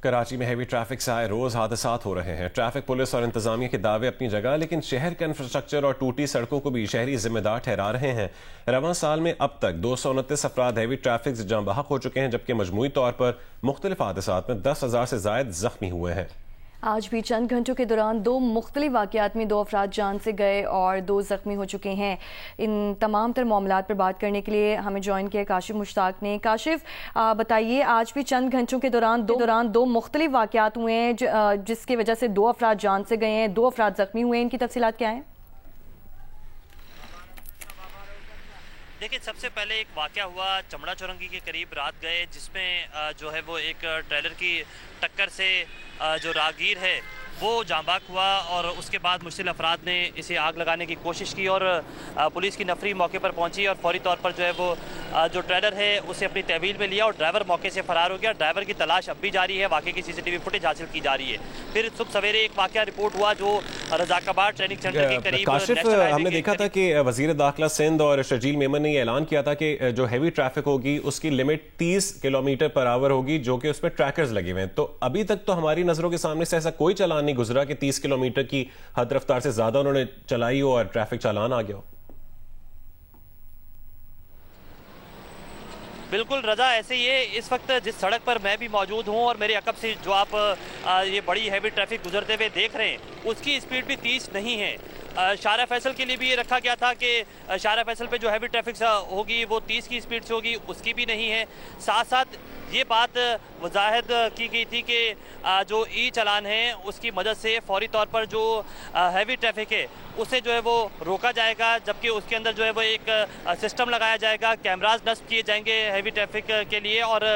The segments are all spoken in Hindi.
कराची में हैवी ट्रैफिक से आए रोज हादसात हो रहे हैं। ट्रैफिक पुलिस और इंतजामिया के दावे अपनी जगह, लेकिन शहर के इंफ्रास्ट्रक्चर और टूटी सड़कों को भी शहरी जिम्मेदार ठहरा रहे हैं। रवां साल में अब तक 229 अफराद हैवी ट्रैफिक से जाँ बहक हो चुके हैं, जबकि मजमूई तौर पर मुख्तलिफ हादसात में 10,000 से जायद जख्मी हुए हैं। आज भी चंद घंटों के दौरान 2 मुख्तलिफ वाक़यात में 2 अफराद जान से गए और 2 ज़ख्मी हो चुके हैं। इन तमाम तर मामलात पर बात करने के लिए हमें ज्वाइन किया काशिफ मुश्ताक ने। काशिफ, बताइए, आज भी चंद घंटों के दौरान दो मुख्तलिफ वाक़यात हुए हैं जिसकी वजह से 2 अफराद जान से गए हैं, 2 अफराद ज़ख्मी हुए हैं। इनकी तफसीलात क्या हैं? देखिए, सबसे पहले एक वाक़या हुआ चमड़ा चौरंगी के करीब रात गए, जिसमें जो है वो एक ट्रेलर की टक्कर से जो राहगीर है वो जांबाक हुआ और उसके बाद मुश्तिल अफराद ने इसे आग लगाने की कोशिश की और पुलिस की नफरी मौके पर पहुंची और फौरी तौर पर जो है वो जो ट्रेलर है उसे अपनी तहवील में लिया और ड्राइवर मौके से फरार हो गया। ड्राइवर की तलाश अब भी जारी है, वाक़े की CCTV फुटेज हासिल की जा रही है। फिर सुबह सवेरे एक वाक़या रिपोर्ट हुआ जो रज़ाकाबाद ट्रेनिंग सेंटर के करीब। काशिफ, हमने देखा था कि वज़ीर दाखिला सिंध और शर्जील मेमन ने ये ऐलान किया था कि जो हैवी ट्रैफिक होगी उसकी लिमिट 30 किलोमीटर पर आवर होगी, जो कि उस पर ट्रैकर्स लगे हुए हैं। तो अभी तक तो हमारी नजरों के सामने से ऐसा कोई चालान नहीं गुजरा कि 30 किलोमीटर की हद रफ्तार से ज्यादा उन्होंने चलाई हो और ट्रैफिक चालान आ गया हो। बिल्कुल रजा, ऐसे ही है। इस वक्त जिस सड़क पर मैं भी मौजूद हूं और मेरे अकब से जो आप ये बड़ी हैवी ट्रैफिक गुजरते हुए देख रहे हैं, उसकी स्पीड भी 30 नहीं है। शारा फैसल के लिए भी ये रखा गया था कि शारा फैसल पे जो हैवी ट्रैफिक होगी वो 30 की स्पीड से होगी, उसकी भी नहीं है। साथ साथ ये बात वजाहत की गई थी कि जो ई चालान है उसकी मदद से फौरी तौर पर जो हैवी ट्रैफिक है उसे जो है वो रोका जाएगा, जबकि उसके अंदर जो है वो एक सिस्टम लगाया जाएगा, कैमराज नस्ब किए जाएंगे हैवी ट्रैफिक के लिए और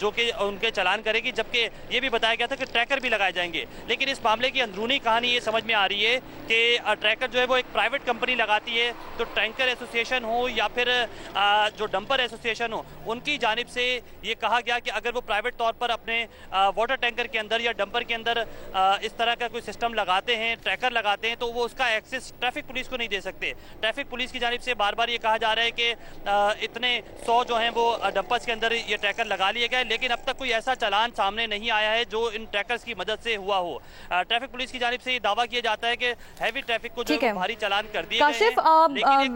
जो कि उनके चालान करेगी। जबकि ये भी बताया गया था कि ट्रैकर भी लगाए जाएंगे। लेकिन इस मामले की अंदरूनी कहानी ये समझ में आ रही है कि ट्रैकर जो है वो एक प्राइवेट कंपनी लगाती है, तो टैंकर एसोसिएशन हो या फिर जो डंपर एसोसिएशन हो, उनकी जानिब से ये कहा गया कि अगर वो प्राइवेट तौर पर अपने वाटर टैंकर के अंदर या डंपर के अंदर इस तरह का कोई सिस्टम लगाते हैं, ट्रैकर लगाते हैं, तो वो उसका एक्सेस ट्रैफिक पुलिस को नहीं दे सकते। ट्रैफिक पुलिस की जानिब से बार बार ये कहा जा रहा है कि इतने 100 जो हैं वो डंपर्स के अंदर ये ट्रैकर लगा लिए गए, लेकिन अब तक कोई ऐसा चालान सामने नहीं आया है जो इन ट्रैकर्स की मदद से हुआ हो। ट्रैफिक पुलिस की जानिब से ये दावा किया जाता है कि हैवी ट्रैफिक को जो भारी चालान कर दिए काशिफ,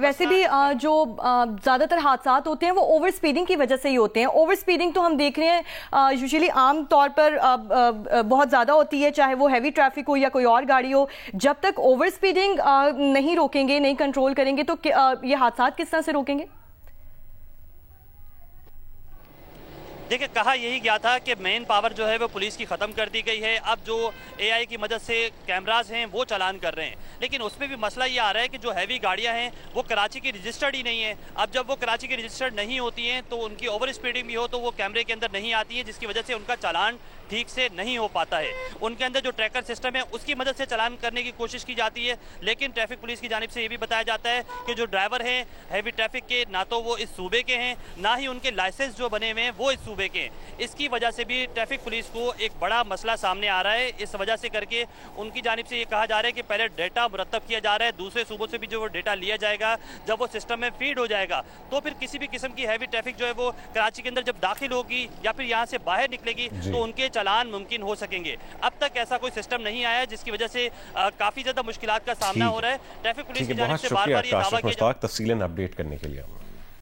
वैसे भी जो ज्यादातर हादसात होते हैं वो ओवर स्पीडिंग की वजह से ही होते हैं। ओवर स्पीडिंग तो हम देख रहे हैं यूजुअली आम तौर पर बहुत ज्यादा होती है, चाहे वो हैवी ट्रैफिक हो या कोई और गाड़ी हो। जब तक ओवर स्पीडिंग नहीं रोकेंगे, नहीं कंट्रोल करेंगे, तो ये हादसात किस तरह से रोकेंगे? देखिए, कहा यही गया था कि मेन पावर जो है वो पुलिस की ख़त्म कर दी गई है। अब जो AI की मदद से कैमरास हैं वो चालान कर रहे हैं, लेकिन उसमें भी मसला ये आ रहा है कि जो हैवी गाड़ियां हैं वो कराची की रजिस्टर्ड ही नहीं है। अब जब वो कराची की रजिस्टर्ड नहीं होती हैं तो उनकी ओवर स्पीडिंग भी हो तो वो कैमरे के अंदर नहीं आती है, जिसकी वजह से उनका चालान ठीक से नहीं हो पाता है। उनके अंदर जो ट्रैकर सिस्टम है उसकी मदद से चालान करने की कोशिश की जाती है, लेकिन ट्रैफिक पुलिस की जानिब से ये भी बताया जाता है कि जो ड्राइवर हैं हैवी ट्रैफिक के, ना तो वो इस सूबे के हैं, ना ही उनके लाइसेंस जो बने हुए हैं वो इस सूबे के हैं। इसकी वजह से भी ट्रैफिक पुलिस को एक बड़ा मसला सामने आ रहा है। इस वजह से करके उनकी जानिब से ये कहा जा रहा है कि पहले डेटा मुरतब किया जा रहा है, दूसरे सूबों से भी जो डेटा लिया जाएगा, जब वो सिस्टम में फीड हो जाएगा तो फिर किसी भी किस्म की हैवी ट्रैफिक जो है वो कराची के अंदर जब दाखिल होगी या फिर यहाँ से बाहर निकलेगी तो उनके चालान मुमकिन हो सकेंगे। अब तक ऐसा कोई सिस्टम नहीं आया, जिसकी वजह से काफी ज्यादा मुश्किलात का सामना हो रहा है। ट्रैफिक पुलिस की जानिब से बार बार ये दावा किया तफसीलन अपडेट करने के लिए।